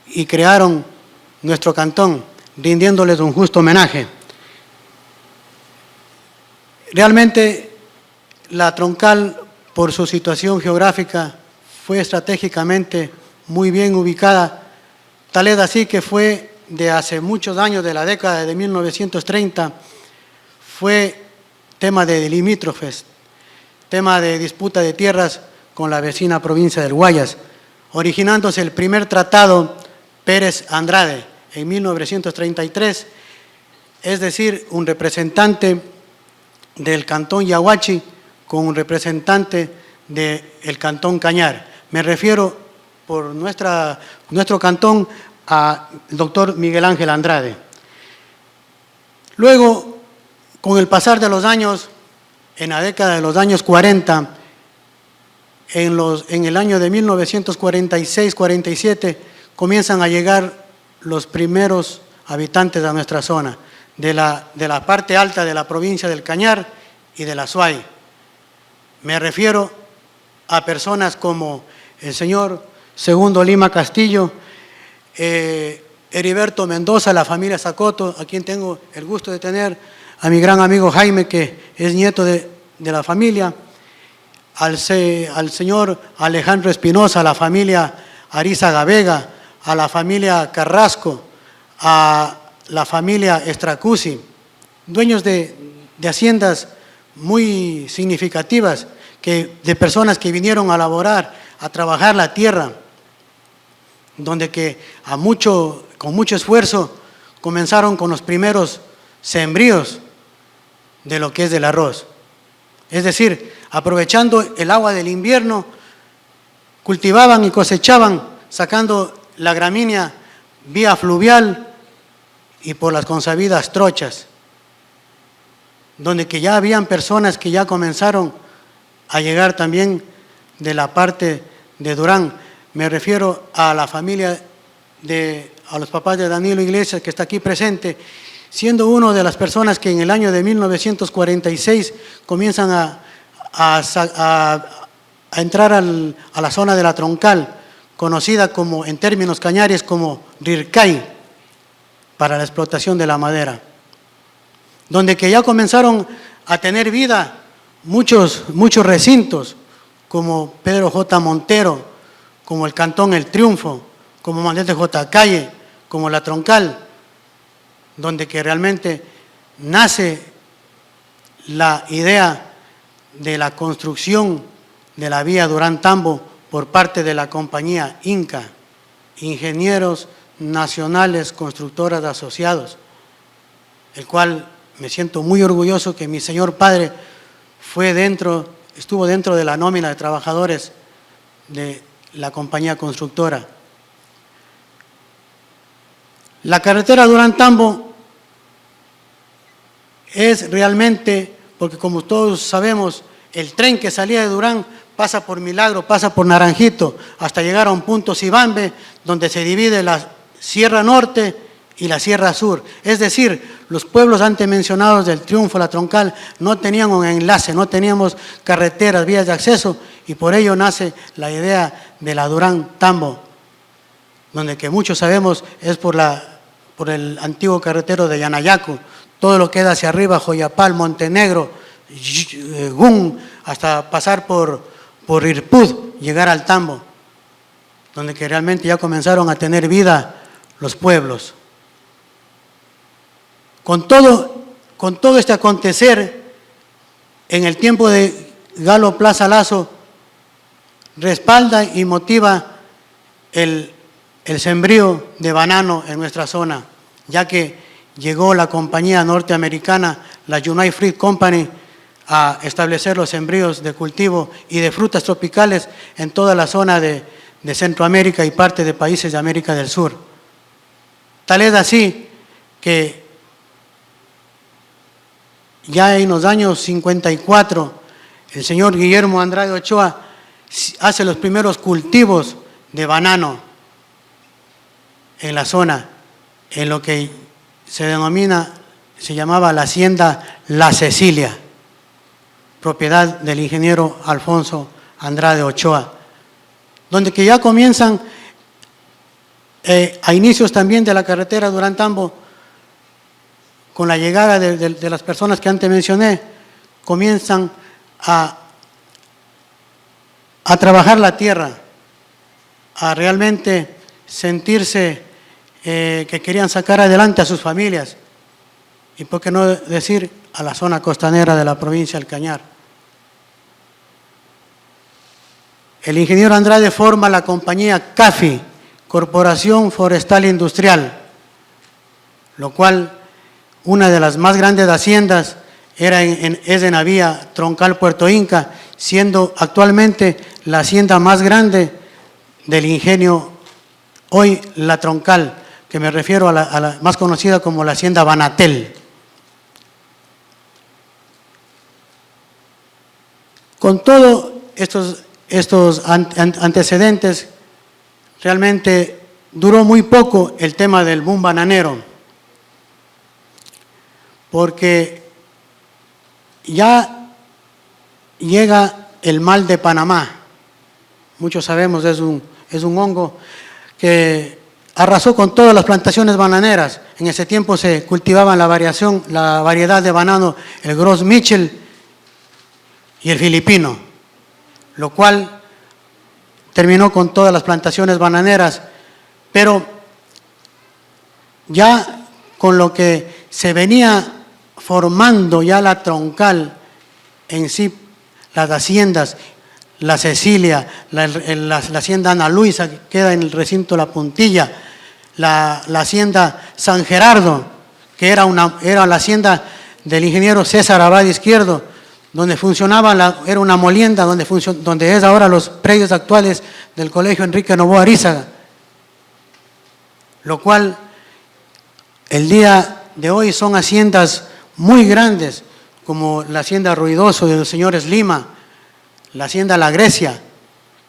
y crearon nuestro cantón, rindiéndoles un justo homenaje. Realmente la Troncal, por su situación geográfica, fue estratégicamente muy bien ubicada, tal es así que fue de hace muchos años, de la década de 1930, fue tema de limítrofes, tema de disputa de tierras con la vecina provincia del Guayas, originándose el primer tratado Pérez-Andrade en 1933, es decir, un representante del cantón Yaguachi con un representante del cantón Cañar. Me refiero por nuestro cantón al doctor Miguel Ángel Andrade. Luego, con el pasar de los años, en la década de los años 40, en el año de 1946-47, comienzan a llegar los primeros habitantes de nuestra zona, de la parte alta de la provincia del Cañar y de la Suay. Me refiero a personas como el señor Segundo Lima Castillo, Heriberto Mendoza, la familia Zacoto, a quien tengo el gusto de tener, a mi gran amigo Jaime, que es nieto de la familia, al señor Alejandro Espinosa, a la familia Arizaga Vega, a la familia Carrasco, a la familia Estracusi, dueños de haciendas muy significativas, de personas que vinieron a laborar, a trabajar la tierra, donde que con mucho esfuerzo comenzaron con los primeros sembríos de lo que es del arroz. Es decir, aprovechando el agua del invierno, cultivaban y cosechaban, sacando la gramínea vía fluvial y por las consabidas trochas, donde que ya habían personas que ya comenzaron a llegar también de la parte de Durán. Me refiero a la familia a los papás de Danilo Iglesias, que está aquí presente, siendo una de las personas que en el año de 1946 comienzan a entrar a la zona de la Troncal, conocida como, en términos cañares, como Rircay, para la explotación de la madera, donde que ya comenzaron a tener vida muchos recintos, como Pedro J. Montero, como el Cantón El Triunfo, como Manuel de J. Calle, como la Troncal, donde que realmente nace la idea de la construcción de la vía Durán-Tambo por parte de la compañía Inca, Ingenieros Nacionales Constructoras Asociados, el cual me siento muy orgulloso que mi señor padre estuvo dentro de la nómina de trabajadores de la compañía constructora. La carretera Durán-Tambo es realmente, porque como todos sabemos, el tren que salía de Durán pasa por Milagro, pasa por Naranjito, hasta llegar a un punto Cibambe, donde se divide la Sierra Norte y la Sierra Sur. Es decir, los pueblos antes mencionados del Triunfo, la Troncal, no tenían un enlace, no teníamos carreteras, vías de acceso, y por ello nace la idea de la Durán-Tambo, donde que muchos sabemos es por el antiguo carretero de Yanayacu, todo lo que queda hacia arriba, Joyapal, Montenegro, Gun, hasta pasar por Irpud, llegar al Tambo, donde que realmente ya comenzaron a tener vida los pueblos. Con todo este acontecer, en el tiempo de Galo Plaza Lazo, respalda y motiva el sembrío de banano en nuestra zona, ya que llegó la compañía norteamericana, la United Fruit Company, a establecer los sembríos de cultivo y de frutas tropicales en toda la zona de Centroamérica y parte de países de América del Sur. Tal es así que ya en los años 54, el señor Guillermo Andrade Ochoa hace los primeros cultivos de banano en la zona, en lo que se llamaba la hacienda La Cecilia, propiedad del ingeniero Alfonso Andrade Ochoa, donde que ya comienzan A inicios también de la carretera Durán-Tambo, con la llegada de las personas que antes mencioné, comienzan a trabajar la tierra, a realmente sentirse que querían sacar adelante a sus familias, y por qué no decir a la zona costanera de la provincia del Cañar. El ingeniero Andrade forma la compañía CAFI, Corporación Forestal Industrial, lo cual una de las más grandes haciendas es en la vía troncal Puerto Inca, siendo actualmente la hacienda más grande del ingenio, hoy la troncal, que me refiero a la más conocida como la hacienda Banatel. Con todos estos antecedentes, realmente duró muy poco el tema del boom bananero, porque ya llega el mal de Panamá. Muchos sabemos, es un hongo que arrasó con todas las plantaciones bananeras. En ese tiempo se cultivaban la variedad de banano, el Gros Michel y el filipino, lo cual terminó con todas las plantaciones bananeras, pero ya con lo que se venía formando ya la troncal en sí, las haciendas, la Cecilia, la hacienda Ana Luisa, que queda en el recinto La Puntilla, la hacienda San Gerardo, que era la hacienda del ingeniero César Abad Izquierdo, donde funcionaba, era una molienda, donde es ahora los predios actuales del Colegio Enrique Novoa Arízaga, lo cual el día de hoy son haciendas muy grandes, como la hacienda Ruidoso de los señores Lima, la hacienda La Grecia,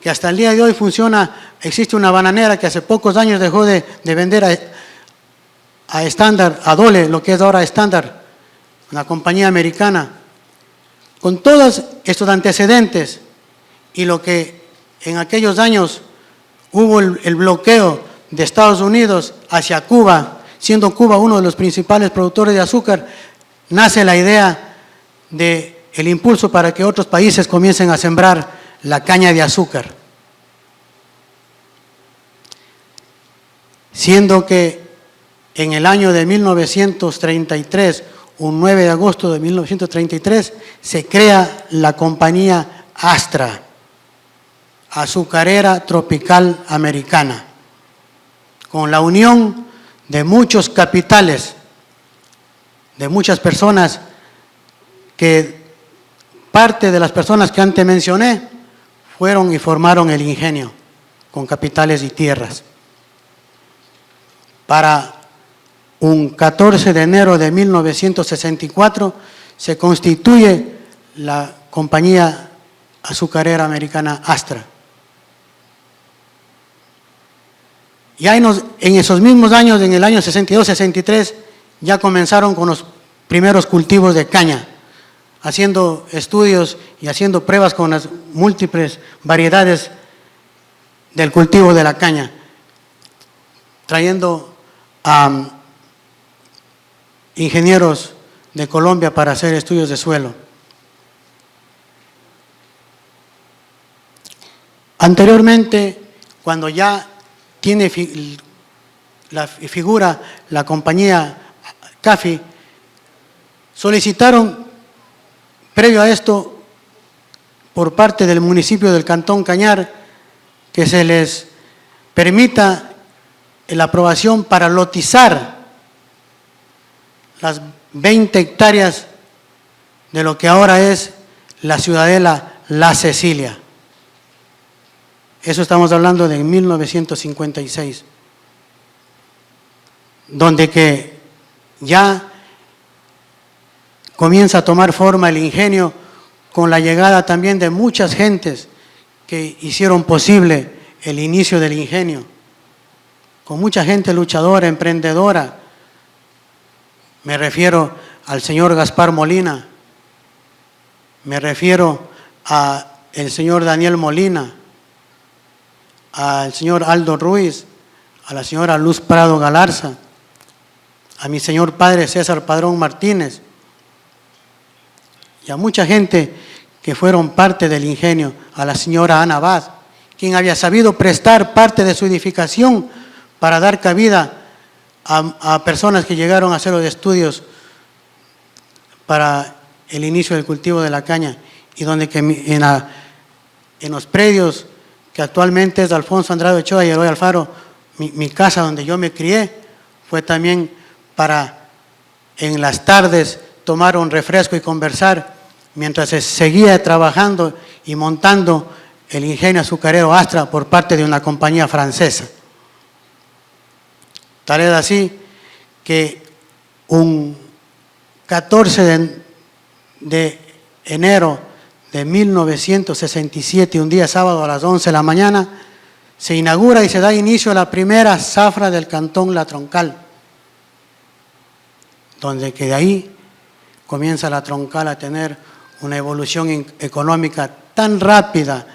que hasta el día de hoy funciona. Existe una bananera que hace pocos años dejó de vender a Estándar, a Dole, lo que es ahora Estándar, una compañía americana. Con todos estos antecedentes y lo que en aquellos años hubo el bloqueo de Estados Unidos hacia Cuba, siendo Cuba uno de los principales productores de azúcar, nace la idea del impulso para que otros países comiencen a sembrar la caña de azúcar. Siendo que en el año de 1933, un 9 de agosto de 1933, se crea la compañía Astra, Azucarera Tropical Americana, con la unión de muchos capitales, de muchas personas, que parte de las personas que antes mencioné fueron y formaron el ingenio con capitales y tierras. Para un 14 de enero de 1964 se constituye la compañía azucarera americana Astra. Ya en esos mismos años, en el año 62-63, ya comenzaron con los primeros cultivos de caña, haciendo estudios y haciendo pruebas con las múltiples variedades del cultivo de la caña, trayendo a ingenieros de Colombia para hacer estudios de suelo. Anteriormente, cuando ya tiene la figura la compañía CAFI, solicitaron, previo a esto, por parte del municipio del Cantón Cañar, que se les permita la aprobación para lotizar las 20 hectáreas de lo que ahora es la ciudadela La Cecilia. Eso estamos hablando de 1956, donde que ya comienza a tomar forma el ingenio con la llegada también de muchas gentes que hicieron posible el inicio del ingenio, con mucha gente luchadora, emprendedora. Me refiero al señor Gaspar Molina, me refiero al señor Daniel Molina, al señor Aldo Ruiz, a la señora Luz Prado Galarza, a mi señor padre César Padrón Martínez y a mucha gente que fueron parte del ingenio, a la señora Ana Abad, quien había sabido prestar parte de su edificación para dar cabida a personas que llegaron a hacer los estudios para el inicio del cultivo de la caña, y donde que en los predios que actualmente es de Alfonso Andrade Ochoa y Eloy Alfaro, mi casa donde yo me crié, fue también para en las tardes tomar un refresco y conversar mientras se seguía trabajando y montando el ingenio azucarero Astra por parte de una compañía francesa. Tal es así que un 14 de enero de 1967, un día sábado a las 11 de la mañana, se inaugura y se da inicio a la primera zafra del cantón La Troncal, donde que de ahí comienza La Troncal a tener una evolución económica tan rápida,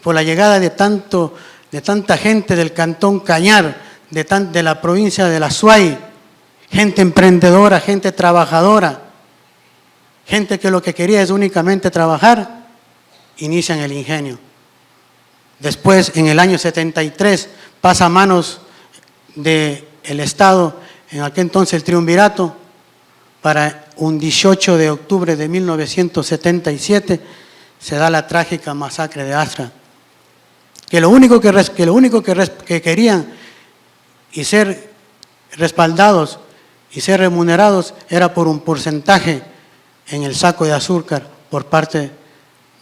por la llegada de tanta gente del cantón Cañar, de la provincia de la Azuay, gente emprendedora, gente trabajadora, gente que lo que quería es únicamente trabajar, inician el ingenio. Después, en el año 73, pasa a manos del Estado, en aquel entonces el Triunvirato, para un 18 de octubre de 1977, se da la trágica masacre de Astra, que lo único que querían y ser respaldados y ser remunerados era por un porcentaje en el saco de azúcar por parte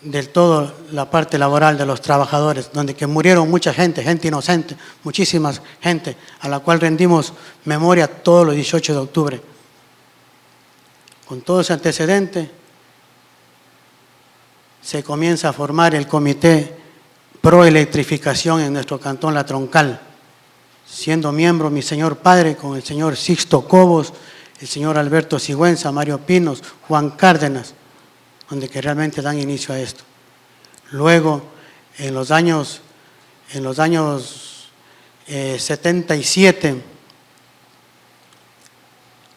de toda la parte laboral de los trabajadores, donde que murieron mucha gente, gente inocente, muchísima gente, a la cual rendimos memoria todos los 18 de octubre. Con todo ese antecedente, se comienza a formar el Comité Pro Electrificación en nuestro cantón La Troncal, siendo miembro mi señor padre con el señor Sixto Cobos, el señor Alberto Sigüenza, Mario Pinos, Juan Cárdenas, donde que realmente dan inicio a esto. Luego, en los años 77,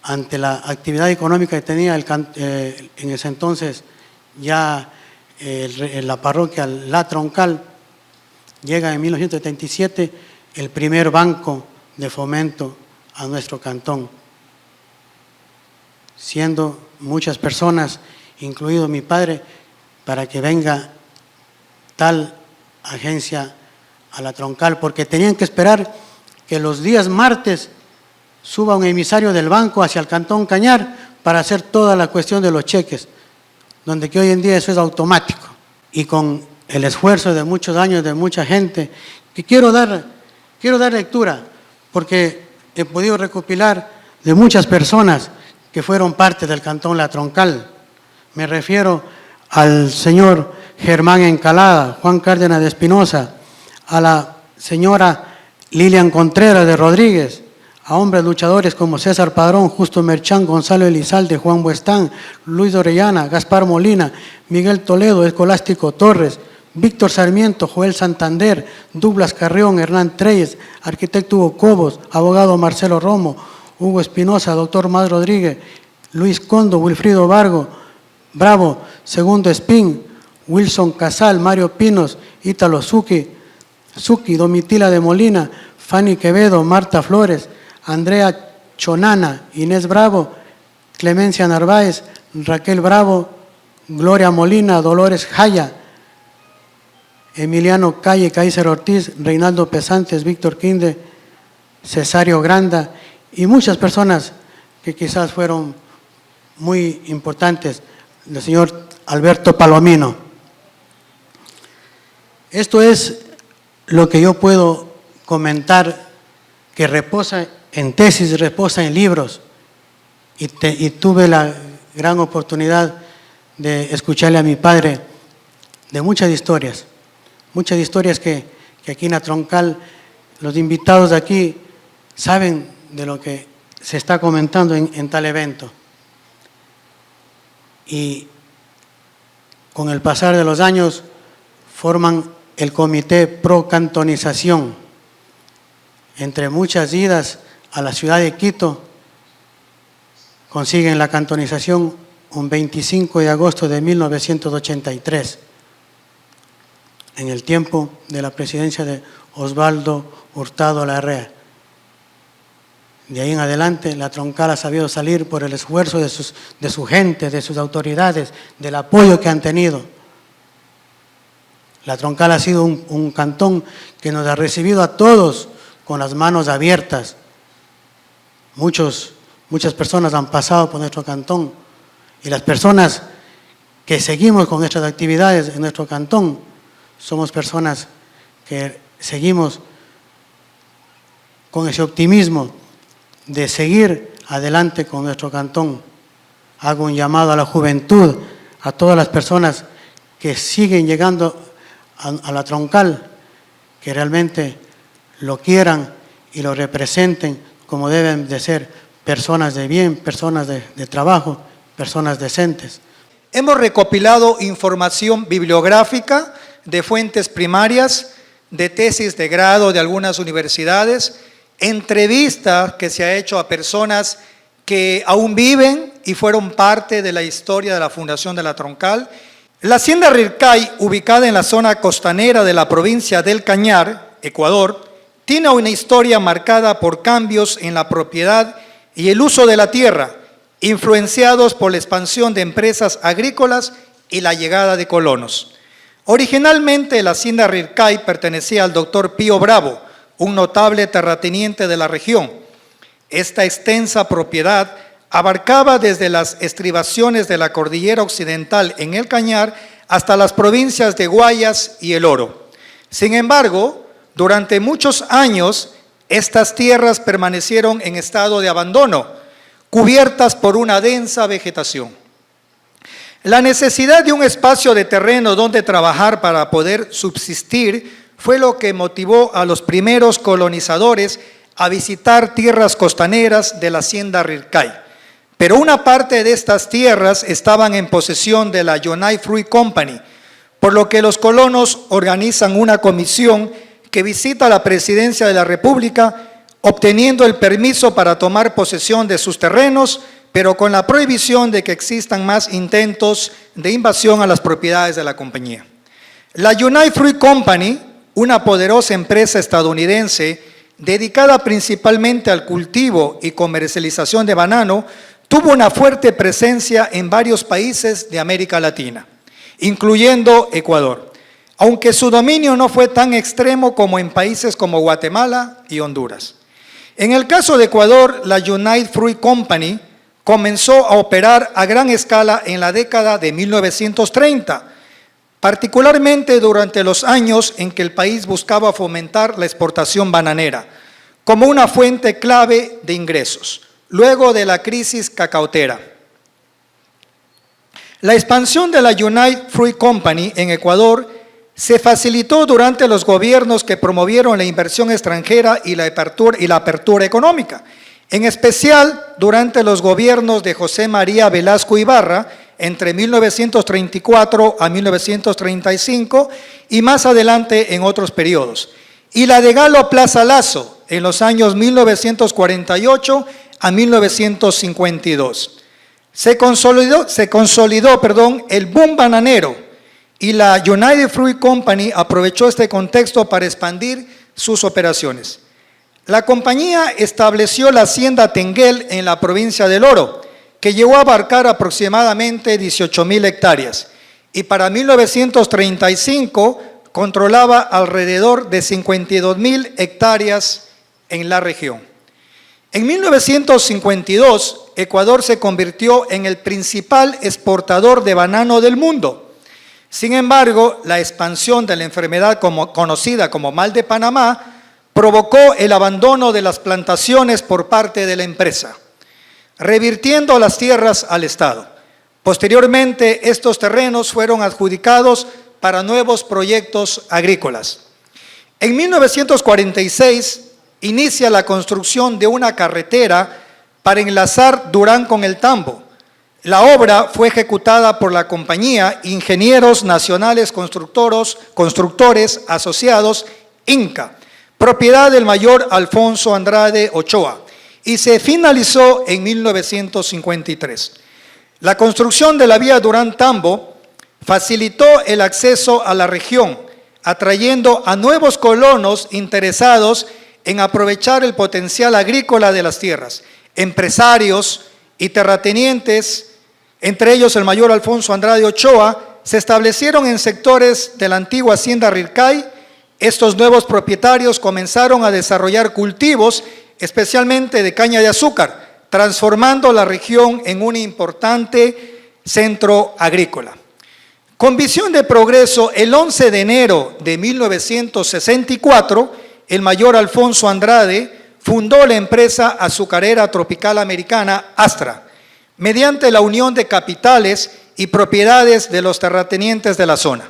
ante la actividad económica que tenía en ese entonces ya la parroquia La Troncal, llega en 1977 el primer banco de fomento a nuestro cantón, siendo muchas personas, incluido mi padre, para que venga tal agencia a La Troncal, porque tenían que esperar que los días martes suba un emisario del banco hacia el cantón Cañar para hacer toda la cuestión de los cheques, donde que hoy en día eso es automático. Y con el esfuerzo de muchos años de mucha gente, que quiero dar lectura, porque he podido recopilar de muchas personas que fueron parte del cantón La Troncal. Me refiero al señor Germán Encalada, Juan Cárdenas de Espinosa, a la señora Lilian Contreras de Rodríguez, a hombres luchadores como César Padrón, Justo Merchán, Gonzalo Elizalde, Juan Buestán, Luis Orellana, Gaspar Molina, Miguel Toledo, Escolástico Torres, Víctor Sarmiento, Joel Santander, Douglas Carrión, Hernán Treyes, arquitecto Hugo Cobos, abogado Marcelo Romo, Hugo Espinosa, doctor Más Rodríguez, Luis Condo, Wilfrido Bravo, Segundo Espín, Wilson Casal, Mario Pinos, Ítalo Zucchi, Domitila de Molina, Fanny Quevedo, Marta Flores, Andrea Chonana, Inés Bravo, Clemencia Narváez, Raquel Bravo, Gloria Molina, Dolores Jaya, Emiliano Calle, Kaiser Ortiz, Reinaldo Pesantes, Víctor Quinde, Cesario Granda y muchas personas que quizás fueron muy importantes, el señor Alberto Palomino. Esto es lo que yo puedo comentar, que reposa en tesis, reposa en libros, y tuve la gran oportunidad de escucharle a mi padre de muchas historias que aquí en La Troncal, los invitados de aquí saben de lo que se está comentando en tal evento. Y con el pasar de los años forman el Comité Pro Cantonización, entre muchas idas a la ciudad de Quito, consiguen la cantonización un 25 de agosto de 1983, en el tiempo de la presidencia de Osvaldo Hurtado Larrea. De ahí en adelante, la Troncal ha sabido salir por el esfuerzo de su gente, de sus autoridades, del apoyo que han tenido. La Troncal ha sido un cantón que nos ha recibido a todos con las manos abiertas. Muchas personas han pasado por nuestro cantón, y las personas que seguimos con nuestras actividades en nuestro cantón somos personas que seguimos con ese optimismo de seguir adelante con nuestro cantón. Hago un llamado a la juventud, a todas las personas que siguen llegando a la Troncal, que realmente lo quieran y lo representen como deben de ser, personas de bien, personas de trabajo, personas decentes. Hemos recopilado información bibliográfica de fuentes primarias, de tesis de grado de algunas universidades, entrevistas que se ha hecho a personas que aún viven y fueron parte de la historia de la fundación de la Troncal. La hacienda Rircay, ubicada en la zona costanera de la provincia del Cañar, Ecuador, tiene una historia marcada por cambios en la propiedad y el uso de la tierra, influenciados por la expansión de empresas agrícolas y la llegada de colonos. Originalmente, la hacienda Rircay pertenecía al doctor Pío Bravo, un notable terrateniente de la región. Esta extensa propiedad abarcaba desde las estribaciones de la cordillera occidental en el Cañar hasta las provincias de Guayas y El Oro. Sin embargo, durante muchos años, estas tierras permanecieron en estado de abandono, cubiertas por una densa vegetación. La necesidad de un espacio de terreno donde trabajar para poder subsistir fue lo que motivó a los primeros colonizadores a visitar tierras costaneras de la hacienda Rircay. Pero una parte de estas tierras estaban en posesión de la Yonai Fruit Company, por lo que los colonos organizan una comisión que visita la presidencia de la República, obteniendo el permiso para tomar posesión de sus terrenos, pero con la prohibición de que existan más intentos de invasión a las propiedades de la compañía. La Yonai Fruit Company, una poderosa empresa estadounidense dedicada principalmente al cultivo y comercialización de banano, tuvo una fuerte presencia en varios países de América Latina, incluyendo Ecuador, aunque su dominio no fue tan extremo como en países como Guatemala y Honduras. En el caso de Ecuador, la United Fruit Company comenzó a operar a gran escala en la década de 1930, particularmente durante los años en que el país buscaba fomentar la exportación bananera como una fuente clave de ingresos, luego de la crisis cacautera. La expansión de la United Fruit Company en Ecuador se facilitó durante los gobiernos que promovieron la inversión extranjera y la apertura económica, en especial durante los gobiernos de José María Velasco Ibarra entre 1934 a 1935 y más adelante en otros periodos, y la de Galo Plaza Lazo en los años 1948 a 1952. Se consolidó el boom bananero, y la United Fruit Company aprovechó este contexto para expandir sus operaciones. La compañía estableció la hacienda Tenguel en la provincia del Oro, que llegó a abarcar aproximadamente 18,000 hectáreas, y para 1935 controlaba alrededor de 52,000 hectáreas en la región. En 1952, Ecuador se convirtió en el principal exportador de banano del mundo. Sin embargo, la expansión de la enfermedad conocida como mal de Panamá provocó el abandono de las plantaciones por parte de la empresa, revirtiendo las tierras al Estado. Posteriormente, estos terrenos fueron adjudicados para nuevos proyectos agrícolas. En 1946, inicia la construcción de una carretera para enlazar Durán con el Tambo. La obra fue ejecutada por la compañía Ingenieros Nacionales Constructores Asociados, INCA, propiedad del mayor Alfonso Andrade Ochoa, y se finalizó en 1953. La construcción de la vía Durán-Tambo facilitó el acceso a la región, atrayendo a nuevos colonos interesados en aprovechar el potencial agrícola de las tierras. Empresarios y terratenientes, entre ellos el mayor Alfonso Andrade Ochoa, se establecieron en sectores de la antigua hacienda Rilcay. Estos nuevos propietarios comenzaron a desarrollar cultivos, especialmente de caña de azúcar, transformando la región en un importante centro agrícola. Con visión de progreso, el 11 de enero de 1964, el mayor Alfonso Andrade fundó la empresa azucarera tropical americana Astra, mediante la unión de capitales y propiedades de los terratenientes de la zona.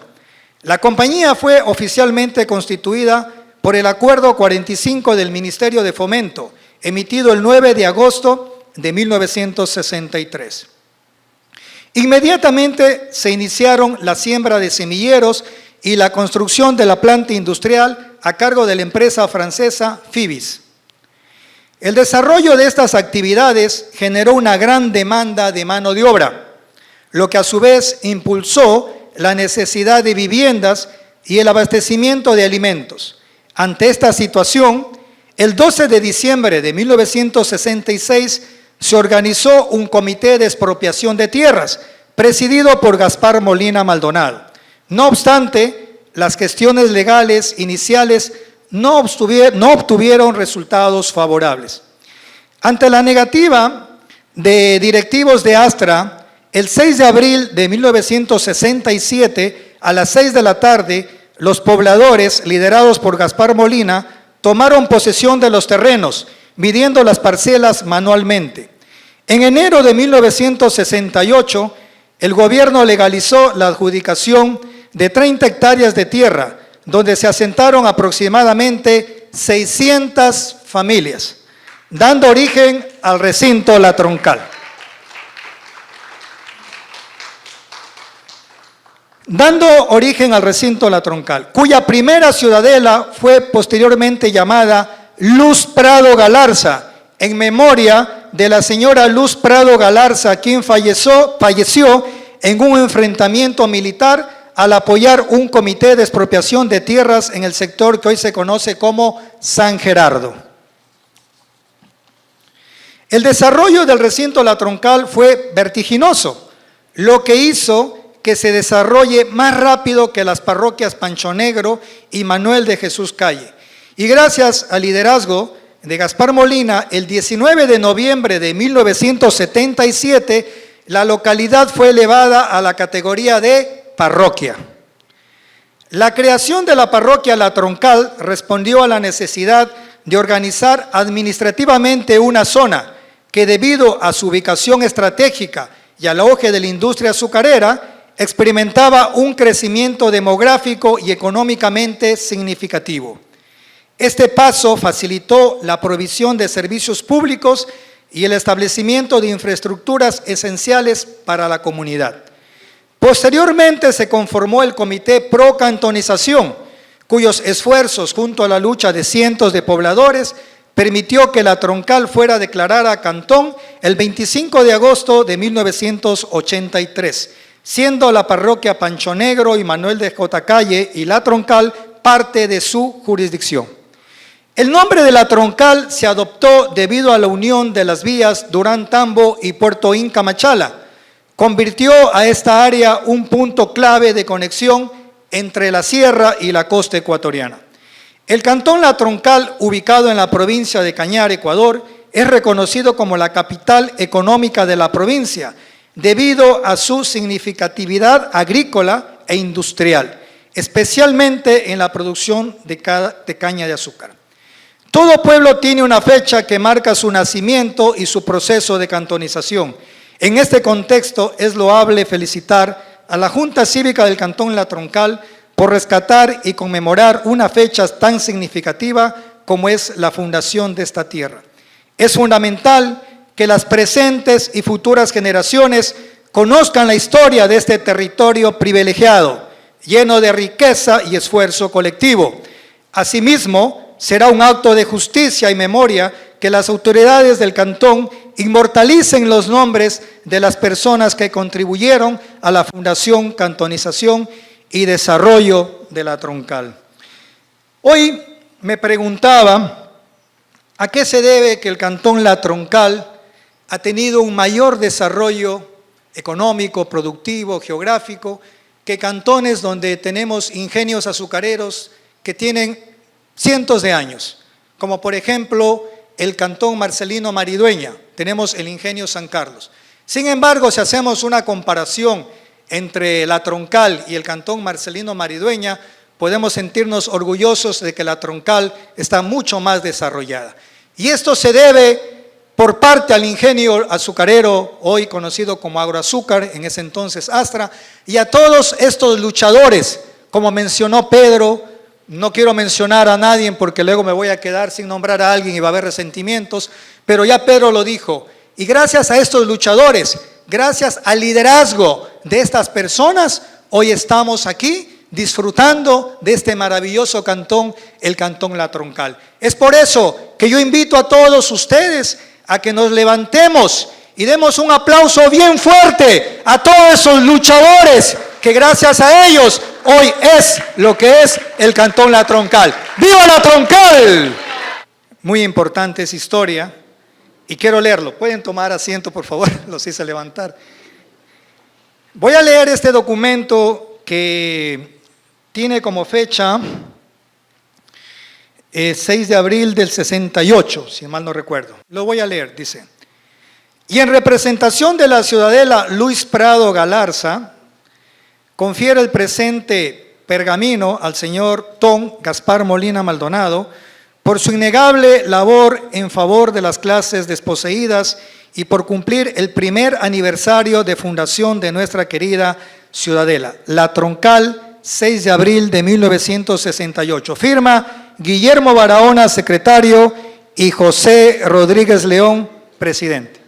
La compañía fue oficialmente constituida por el Acuerdo 45 del Ministerio de Fomento, emitido el 9 de agosto de 1963. Inmediatamente se iniciaron la siembra de semilleros y la construcción de la planta industrial a cargo de la empresa francesa Fibis. El desarrollo de estas actividades generó una gran demanda de mano de obra, lo que a su vez impulsó la necesidad de viviendas y el abastecimiento de alimentos. Ante esta situación, el 12 de diciembre de 1966 se organizó un comité de expropiación de tierras, presidido por Gaspar Molina Maldonado. No obstante, las gestiones legales iniciales no obtuvieron resultados favorables. Ante la negativa de directivos de Astra, el 6 de abril de 1967, a las 6 de la tarde, los pobladores, liderados por Gaspar Molina, tomaron posesión de los terrenos, midiendo las parcelas manualmente. En enero de 1968, el gobierno legalizó la adjudicación de 30 hectáreas de tierra, donde se asentaron aproximadamente 600 familias, dando origen al recinto La Troncal. Cuya primera ciudadela fue posteriormente llamada Luz Prado Galarza, en memoria de la señora Luz Prado Galarza, quien falleció en un enfrentamiento militar al apoyar un comité de expropiación de tierras en el sector que hoy se conoce como San Gerardo. El desarrollo del recinto La Troncal fue vertiginoso, lo que hizo que se desarrolle más rápido que las parroquias Pancho Negro y Manuel de Jesús Calle. Y gracias al liderazgo de Gaspar Molina, el 19 de noviembre de 1977, la localidad fue elevada a la categoría de parroquia. La creación de la parroquia La Troncal respondió a la necesidad de organizar administrativamente una zona que, debido a su ubicación estratégica y al auge de la industria azucarera, experimentaba un crecimiento demográfico y económicamente significativo. Este paso facilitó la provisión de servicios públicos y el establecimiento de infraestructuras esenciales para la comunidad. Posteriormente se conformó el Comité Pro Cantonización, cuyos esfuerzos, junto a la lucha de cientos de pobladores, permitió que La Troncal fuera declarada cantón el 25 de agosto de 1983, siendo la parroquia Pancho Negro y Manuel de J. Calle y La Troncal parte de su jurisdicción. El nombre de La Troncal se adoptó debido a la unión de las vías Durán-Tambo y Puerto Inca Machala. Convirtió a esta área un punto clave de conexión entre la sierra y la costa ecuatoriana. El cantón La Troncal, ubicado en la provincia de Cañar, Ecuador, es reconocido como la capital económica de la provincia, debido a su significatividad agrícola e industrial, especialmente en la producción de caña de azúcar. Todo pueblo tiene una fecha que marca su nacimiento y su proceso de cantonización. En este contexto es loable felicitar a la Junta Cívica del Cantón La Troncal por rescatar y conmemorar una fecha tan significativa como es la fundación de esta tierra. Es fundamental que las presentes y futuras generaciones conozcan la historia de este territorio privilegiado, lleno de riqueza y esfuerzo colectivo. Asimismo, será un acto de justicia y memoria que las autoridades del cantón inmortalicen los nombres de las personas que contribuyeron a la fundación, cantonización y desarrollo de la Troncal. Hoy me preguntaba a qué se debe que el cantón La Troncal ha tenido un mayor desarrollo económico, productivo, geográfico, que cantones donde tenemos ingenios azucareros que tienen cientos de años, como por ejemplo el cantón Marcelino Maridueña, tenemos el ingenio San Carlos. Sin embargo, si hacemos una comparación entre La Troncal y el cantón Marcelino Maridueña, podemos sentirnos orgullosos de que La Troncal está mucho más desarrollada. Y esto se debe por parte al ingenio azucarero, hoy conocido como Agroazúcar, en ese entonces Astra, y a todos estos luchadores, como mencionó Pedro. No quiero mencionar a nadie porque luego me voy a quedar sin nombrar a alguien y va a haber resentimientos, pero ya Pedro lo dijo. Y gracias a estos luchadores, gracias al liderazgo de estas personas, hoy estamos aquí disfrutando de este maravilloso cantón, el cantón La Troncal. Es por eso que yo invito a todos ustedes a que nos levantemos y demos un aplauso bien fuerte a todos esos luchadores que gracias a ellos hoy es lo que es el cantón La Troncal. ¡Viva La Troncal! Muy importante esa historia y quiero leerlo. ¿Pueden tomar asiento, por favor? Los hice levantar. Voy a leer este documento que tiene como fecha 6 de abril del 68, si mal no recuerdo. Lo voy a leer, dice: y en representación de la ciudadela Luis Prado Galarza, confiere el presente pergamino al señor Don Gaspar Molina Maldonado por su innegable labor en favor de las clases desposeídas y por cumplir el primer aniversario de fundación de nuestra querida ciudadela, La Troncal, 6 de abril de 1968. Firma Guillermo Barahona, secretario, y José Rodríguez León, presidente.